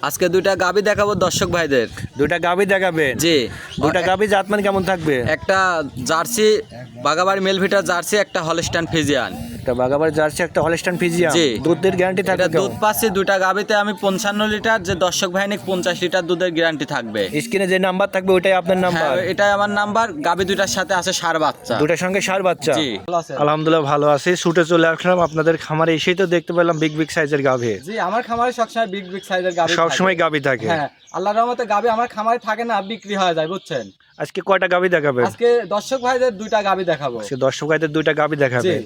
আজকে দুইটা গাবি দেখাবো দর্শক ভাইদের। দুইটা গাবি দেখাবেন? জি। দুইটা গাবি জাতমান কেমন থাকবে? একটা জার্সি বাগাবাড়ি মেলভিটার জার্সি, একটা হলস্টাইন ফ্রিজিয়ান। একটা বাগাবার জার্সি, একটা হলস্টাইন ফ্রিজিয়ান। জি। দুধের গ্যারান্টি থাকবে? এটা দুধ পাচ্ছি দুইটা গাবিতে আমি 55 লিটার, যে দর্শক ভাই নিক 50 লিটার দুধের গ্যারান্টি থাকবে। স্ক্রিনে যে নাম্বার থাকবে ওইটাই আপনার নাম্বার? হ্যাঁ, এটাই আমার নাম্বার। গাবি দুইটার সাথে আছে ষাঁড় বাচ্চা। দুটার সঙ্গে ষাঁড় বাচ্চা? জি। আলহামদুলিল্লাহ ভালো আছি। ছুটে চলে আসলাম আপনাদের খামারে, এসেই তো দেখতে পেলাম বিগ বিগ সাইজের গাভী। জি, আমার খামারে সবসময় বিগ বিগ সাইজের গাবি থাকে। সবসময় গাভী থাকে? হ্যাঁ, আল্লাহর রহমতে গাবি আমার খামারে থাকে না, বিক্রি হয়ে যায়, বুঝছেন। আজকে কয়টা গাভী দেখাবেন? আজকে দর্শক ভাইদের দুইটা গাবি দেখাবো। আজকে দর্শক ভাইদের দুইটা গাভী দেখাবেন।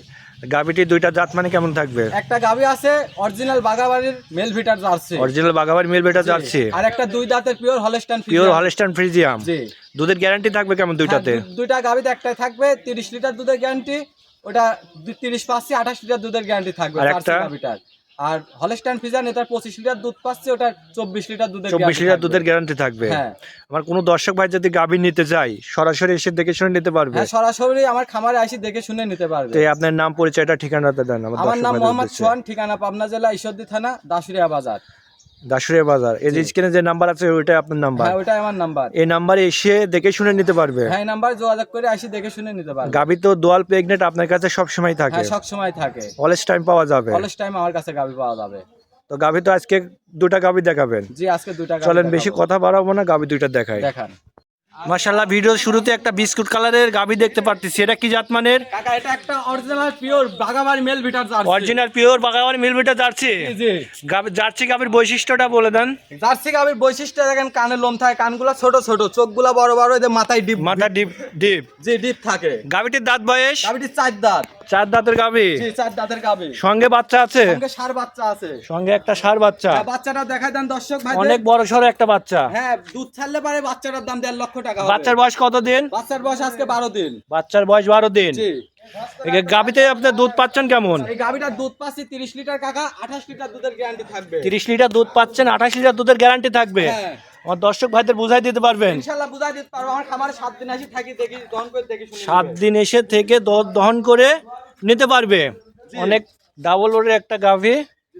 গাভীটি দুইটা জাত মানে কেমন থাকবে? একটা গাবি আছে অরিজিনাল বাগাবাড়ির মেলভিটার জার্সি। অরিজিনাল বাগাবার মিল বেটা জার্সি। আর একটা দুই দাঁতের pure Holstein pure Holstein Friesian. জি। দুধের গ্যারান্টি থাকবে কেমন দুইটাতে? হ্যাঁ, দুইটা গাবিতে একটাই থাকবে 30 লিটার দুধের গ্যারান্টি। ওটা 30 পাচ্ছি, 28 লিটার দুধের গ্যারান্টি থাকবে আর জার্সি একটা গাবিটার। আর হলস্টাইন ফ্রিজিয়ান এটার 25 লিটার দুধ পাচ্ছে, ওটা 24 লিটার দুধের 24 লিটার দুধের গ্যারান্টি থাকবে। হ্যাঁ। আমার কোনো দর্শক ভাই যদি গাভী নিতে চাই সরাসরি এসে দেখে শুনে নিতে পারবে? হ্যাঁ, সরাসরি আমার খামারে আসি দেখে শুনে নিতে পারবে। তো আপনার নাম পরিচয়টা ঠিকানাটা দেন আমার নাম মোহাম্মদ সোহান, ঠিকানা পাবনা জেলা ঈশ্বরদী থানা, দাসুরিয়া বাজার। দাসুরিয়া বাজার। এই যে স্ক্রিনে যে নাম্বার আছে ওইটাই আপনার নাম্বার? হ্যাঁ, ওইটাই আমার নাম্বার। এই নাম্বারে এসে দেখে শুনে নিতে পারবে? হ্যাঁ, এই নাম্বারে যোগাযোগ করে আসি দেখে শুনে নিতে পারবে। গাভী তো দোয়াল প্রেগনেন্ট আপনার কাছে সব সময় থাকে? হ্যাঁ, সব সময় থাকে। অলস টাইম পাওয়া যাবে? অলস টাইম আমার কাছে গাবি পাওয়া যাবে। তো গাভী তো আজকে দুটা গাভী দেখাবেন? জি, আজকে দুইটা গাবি চলেন দেখাবো। বেশি কথা বাড়াবো না, গাভী দুইটা দেখাই। দেখান। মাশাআল্লাহ, ভিডিওর শুরুতে একটা বিস্কুট কালারের গাভী দেখতে পাচ্ছি। এটা কি জাত মানের? কাকা, এটা একটা অরিজিনাল পিওর বাগাবাড়ি মেলভিটার জার্সি। অরিজিনাল পিওর বাগাবার মিলবিটা জার্সি। জি। জার্সি গাভীর বৈশিষ্ট্যটা বলে দেন। জার্সি গাবির বৈশিষ্ট্য দেখেন, কানে লোম থাকে, কানগুলা ছোট ছোট, চোখগুলা বড় বড়, এদের মাথায় ডিপ। মাথা ডিপ ডিপ। জি, ডিপ থাকে। গাভীটির দাঁত বয়স? গাবিটির 4 দাঁত। 4 দাঁতের গাভী। জি, 4 দাঁতের গাবি। সঙ্গে বাচ্চা আছে? সঙ্গে ষাঁড় বাচ্চা আছে। সঙ্গে একটা ষাঁড় বাচ্চা। হ্যাঁ, বাচ্চাটা দেখাই দেন দর্শক ভাই। অনেক বড় সড়ো একটা বাচ্চা। হ্যাঁ, দুধ ছাড়লে পারে বাচ্চাটার দাম 1.5 লক্ষ টাকা হবে। বাচ্চার বয়স কত দিন? বাচ্চার বয়স আজকে 12 দিন। বাচ্চার বয়স 12 দিন। জি। এই গাভীতে আপনি দুধ পাচ্ছেন কেমন? এই গাবিটার দুধ পাচ্ছি 30 লিটার কাকা, 28 লিটার দুধের গ্যারান্টি থাকবে। 30 লিটার দুধ পাচ্ছেন, 28 লিটার দুধের গ্যারান্টি থাকবে। হ্যাঁ। আমার দর্শক ভাইদের বুঝাই দিতে পারবেন? ইনশাআল্লাহ বুঝাই দিতে পারবো। আমার খামারে 7 দিন আসি থাকি, দেখি দহন করে দেখি শুনি। 7 দিন এসে থেকে দহন করে নিতে পারবে। অনেক ডাবল ওরের একটা গাভী।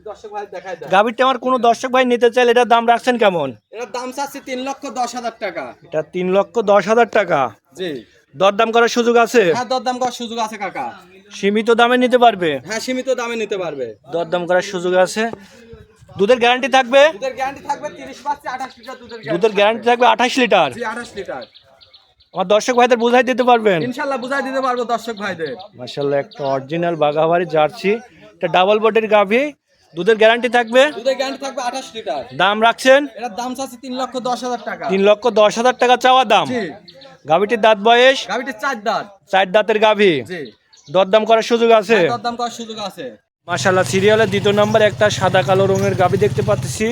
দর্শক ভাই দেখাই দেন। গাভীটা আমার কোনো দর্শক ভাই নিতে চাইলে এটার দাম রাখছেন কেমন? এর দাম চাচ্ছি 3,10,000 টাকা। এটা 3,10,000 টাকা। জি। দরদাম করার সুযোগ আছে? হ্যাঁ, দরদাম করার সুযোগ আছে কাকা। সীমিত দামে নিতে পারবে? হ্যাঁ, সীমিত দামে নিতে পারবে। দরদাম করার সুযোগ আছে। দুধের গ্যারান্টি থাকবে? দুধের গ্যারান্টি থাকবে 30 পাচ্ছি, 28 লিটার দুধের দুধের গ্যারান্টি থাকবে 28 লিটার। জি, 28 লিটার। আমার দর্শক ভাইদের বুঝাই দিতে পারবেন? ইনশাআল্লাহ বুঝাই দিতে পারবো দর্শক ভাইদের। মাশাআল্লাহ, একটা অরিজিনাল বাঘাবাড়ি জার্সি, এটা ডাবল বডির গাভী। দুধের গ্যারান্টি থাকবে? দুধের গ্যারান্টি থাকবে 28 লিটার। দাম রাখছেন? এর দাম চাচ্ছি 3,10,000 টাকা। 3,10,000 টাকা চাওয়া দাম। জি। গাভীটির দাঁত বয়স? গাবিটির 4 দাঁত। 4 দাঁতের গাভী। জি। দরদাম করার সুযোগ আছে? হ্যাঁ, দরদাম করার সুযোগ আছে। মাশাআল্লাহ, সিরিয়ালের 2 নম্বর একটা সাদা কালো রঙের গাভী দেখতে পাচ্ছি।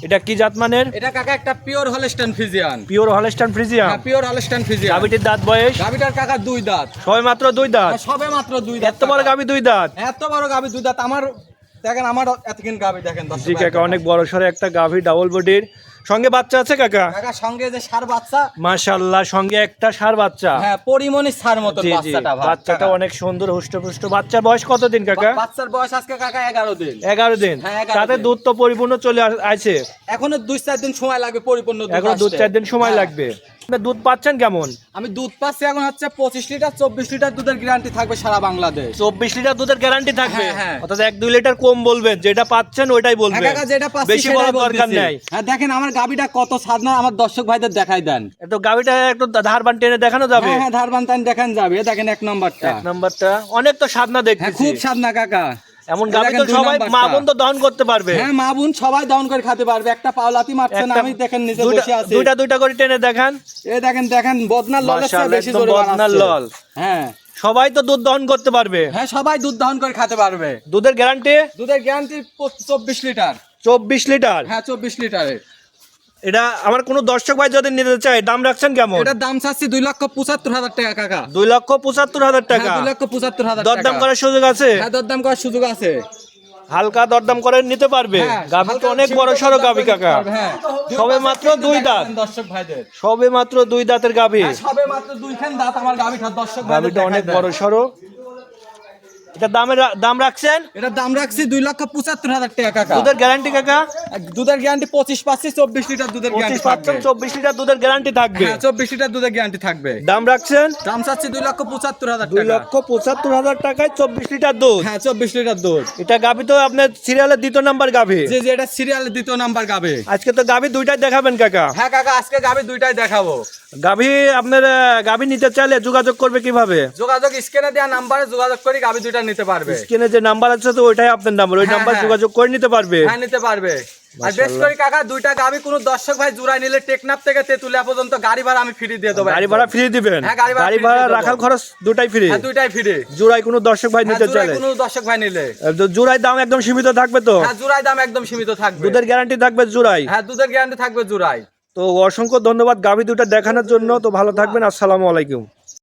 এটা কি জাত মানের? এটা কাকা একটা pure Holstein Friesian. Pure Holstein ফ্রিজিয়াম। হ্যাঁ, পিওর হলস্টাইন ফ্রিজিয়ান। গাভীটির দাঁত বয়স? গাবিটার কাকা 2 দাঁত। সবে মাত্র 2 দাঁত? হ্যাঁ, সবে মাত্র 2 দাঁত। এত বড় গাভী 2 দাঁত? এত বড় গাবি 2 দাঁত। আমার দেখেন, আমার এতকিন গাবি দেখেন দর্শক জি ভাই। কাকা, অনেক বড় সড়ো একটা গাভী ডাবল বডির। সঙ্গে বাচ্চা আছে কাকা? কাকা সঙ্গে যে ষাঁড় বাচ্চা। মাশাআল্লাহ, সঙ্গে একটা ষাঁড় বাচ্চা। হ্যাঁ, পরিমণি ষাঁড় মতো জি জি, বাচ্চাটা ভাই। বাচ্চাটা অনেক সুন্দর হুষ্টপুষ্ট। বাচ্চার বয়স কত দিন কাকা? বাচ্চার বয়স আজকে কাকা 11 দিন। 11 দিন। হ্যাঁ, 11 তাতে দিন। দুধ তো পরিপূর্ণ চলে আছে? এখনো 2-4 দিন সময় লাগবে পরিপূর্ণ দুধ এখন আসতে। 2-4 দিন সময় হ্যাঁ। লাগবে। আপনি দুধ পাচ্ছেন কেমন? আমি দুধ পাচ্ছি এখন হচ্ছে 25 লিটার, 24 লিটার দুধের গ্যারান্টি থাকবে সারা বাংলাদেশ। 24 লিটার দুধের গ্যারান্টি থাকবে? হ্যাঁ, হ্যাঁ। অর্থাৎ 1-2 লিটার কম বলবেন, যেটা পাচ্ছেন ওইটাই হ্যাঁ বলবেন। কাকা, যেটা পাচ্ছি বেশি সেটাই বলার দরকার বলতেছি। নাই। হ্যাঁ, দেখেন আমার গাবিটা কত সাদনা, আমার দর্শক ভাইদের দেখাই দেন। তো গাবিটা একটু ধারবান টেনে দেখানো যাবে? হ্যাঁ হ্যাঁ, ধারবান টান দেখান যাবে। দেখেন 1 নাম্বারটা। 1 নাম্বারটা অনেক তো সাদনা হ্যাঁ, দেখতেছি। খুব সাদনা কাকা। এমন এই গাবি দেখেন তো 2 সবাই নাম্বারটা। মা বোন তো দহন করতে পারবে। হ্যাঁ, মা বোন সবাই দহন করে খেতে পারবে। একটা পাওলাতি মারছে না, একটা- আমি দেখেন নিচে দুইটা- বসে আছি। দুইটা করে টেনে দেখান। এই দেখেন দেখেন, বদনার ললের চেয়ে মাশাআল্লাহ, বেশি একদম জোরে বদনার বানাচ্ছে। লল। হ্যাঁ সবাই তো দুধ দহন করতে পারবে। হ্যাঁ, সবাই দুধ দহন করে খেতে পারবে। দুধের গ্যারান্টি? দুধের গ্যারান্টি 24 লিটার। 24 লিটার। হ্যাঁ, 24 লিটারের। এটা আমার কোনো দর্শক ভাই যদি নিতে চায় দাম রাখছেন কেমন? এটার দাম চাচ্ছি 2,75,000 টাকা কাকা। 2,75,000 টাকা। 2,75,000 টাকা। দরদাম করার সুযোগ আছে? হ্যাঁ, দরদাম করার সুযোগ আছে। হালকা দরদাম করে নিতে পারবে। হ্যাঁ, গাভী তো হালকা অনেক বড় সীমিত সড়ো দরদাম গাভী করে কাকা। নিতে পারবে, হ্যাঁ। সবে মাত্র 2 দাঁত। দর্শক ভাইদের। সবে মাত্র 2 দাঁতের গাভী। হ্যাঁ, সবে মাত্র 2 খান দাঁত আমার গাভীটার দর্শক ভাইদের গাভীটা অনেক দেখাই বড় দেন। সড়ো। এটা দাম রাখছেন? এটার দাম রাখছি 2,75,000 টাকা কাকা। দুধের গ্যারান্টি কাকা? দুধের গ্যারান্টি 25 পাচ্ছি, 24 লিটার দুধের গ্যারান্টি থাকবে। 24 লিটার দুধের গ্যারান্টি থাকবে। হ্যাঁ 24 লিটার দুধের গ্যারান্টি থাকবে। দাম রাখছেন? দাম চাচ্ছি 2,75,000 টাকা। 2,75,000 টাকায় 24 লিটার দুধ। হ্যাঁ 24 লিটার দুধ। এটা গাভী তো আপনার সিরিয়ালের 2 নাম্বার গাভী। জি জি, এটা সিরিয়ালের 2 নাম্বার গাবে। আজকে তো গাভী দুইটাই দেখাবেন কাকা? হ্যাঁ কাকা, আজকে গাবে দুইটাই দেখাবো। গাভী আপনার গাভী নিতে চাইলে যোগাযোগ করবে কিভাবে? যোগাযোগ স্ক্রিনে দেওয়া নাম্বারে যোগাযোগ করে গাবে দুইটা নিতে পারবে। স্ক্রিনে যে নাম্বার আছে তো ওইটাই আপনার নাম্বার, ওই হ্যাঁ, নাম্বার হ্যাঁ। যোগাযোগ করে নিতে পারবে। হ্যাঁ নিতে পারবে। আর বেশ করে কাকা দুইটা গাবি কোনো দর্শক ভাই জুড়াই নিলে টেকনাফ থেকে তেতুলিয়া পর্যন্ত গাড়ি ভাড়া আমি ফ্রি দিয়ে দেবো। গাড়ি ভাড়া ফ্রি দিবেন? হ্যাঁ, গাড়ি ভাড়া গাড়ি free ভাড়া দিয়ে দেবো। রাখাল খরচ দুটাই ফ্রি? হ্যাঁ দুইটাই ফ্রি। জোড়ায় কোনো দর্শক ভাই নিতে চাইলে? কোনো দর্শক ভাই নিলে জোড়ায় দাম একদম সীমিত থাকবে তো? হ্যাঁ জুড়াই দাম একদম সীমিত থাকবে। দুধের গ্যারান্টি থাকবে জোড়ায়? হ্যাঁ দুধের গ্যারান্টি থাকবে জুড়াই। তো অসংখ্য ধন্যবাদ গাভী দুটা দেখানোর জন্য। তো ভালো থাকবেন, আসসালামু আলাইকুম।